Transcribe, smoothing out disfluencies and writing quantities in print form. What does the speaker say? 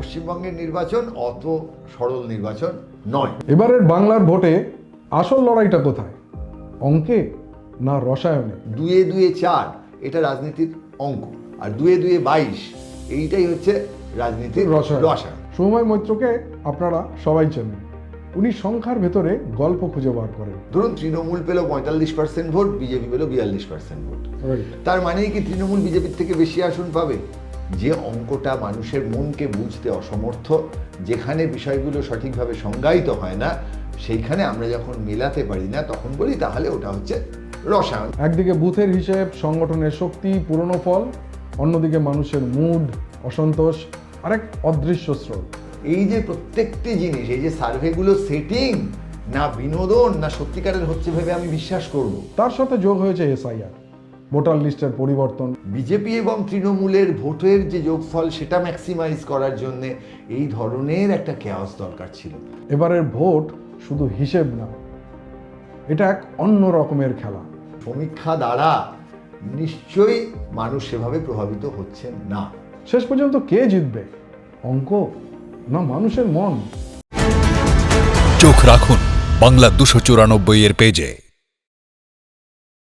পশ্চিমবঙ্গের নির্বাচন অত সরল নির্বাচন নয়। এবারের বাংলার ভোটে আসল লড়াইটা কোথায়? অঙ্কে না রসায়নে? 2 2 4 এটা রাজনীতির অঙ্ক, আর 2 2 22 এইটাই হচ্ছে রাজনীতির রসায়ন। সৌম্য মৈত্রকে আপনারা সবাই চেনেন। উনি সংখ্যার ভেতরে গল্প খুঁজে বার করেন। ধরুন তৃণমূল পেল 45% ভোট, বিজেপি পেল 42% ভোট। তার মানে কি তৃণমূল বিজেপির থেকে বেশি আসন পাবে? যে অঙ্কটা মানুষের মনকে বুঝতে অসমর্থ, যেখানে বিষয়গুলো সঠিকভাবে সংজ্ঞায়িত হয় না, সেইখানে আমরা যখন মেলাতে পারি না তখন বলি তাহলে ওটা হচ্ছে রসায়ন। একদিকে বুথের হিসেব, সংগঠনের শক্তি, পুরনো ফল, অন্যদিকে মানুষের মুড, অসন্তোষ, আরেক অদৃশ্য স্রোত। এই যে প্রত্যেকটি জিনিস, এই যে সার্ভেগুলো সেটিং না বিনোদন না সত্যিকারের হচ্ছে ভেবে আমি বিশ্বাস করব। তার সাথে যোগ হয়েছে এসআইআর, ভোটার লিস্টের পরিবর্তন। বিজেপি এবং তৃণমূলের ভোটের যে যোগফল সেটা ম্যাক্সিমাইজ করার জন্য এই ধরনের একটা কেওয়াস দরকার ছিল। এবারের ভোট শুধু হিসেব না, এটা এক অন্য রকমের খেলা। সমীক্ষা দ্বারা নিশ্চয়ই মানুষ সেভাবে প্রভাবিত হচ্ছেন না। শেষ পর্যন্ত কে জিতবে? অঙ্ক না মানুষের মন? চোখ রাখুন বাংলা 294 এর পেজে।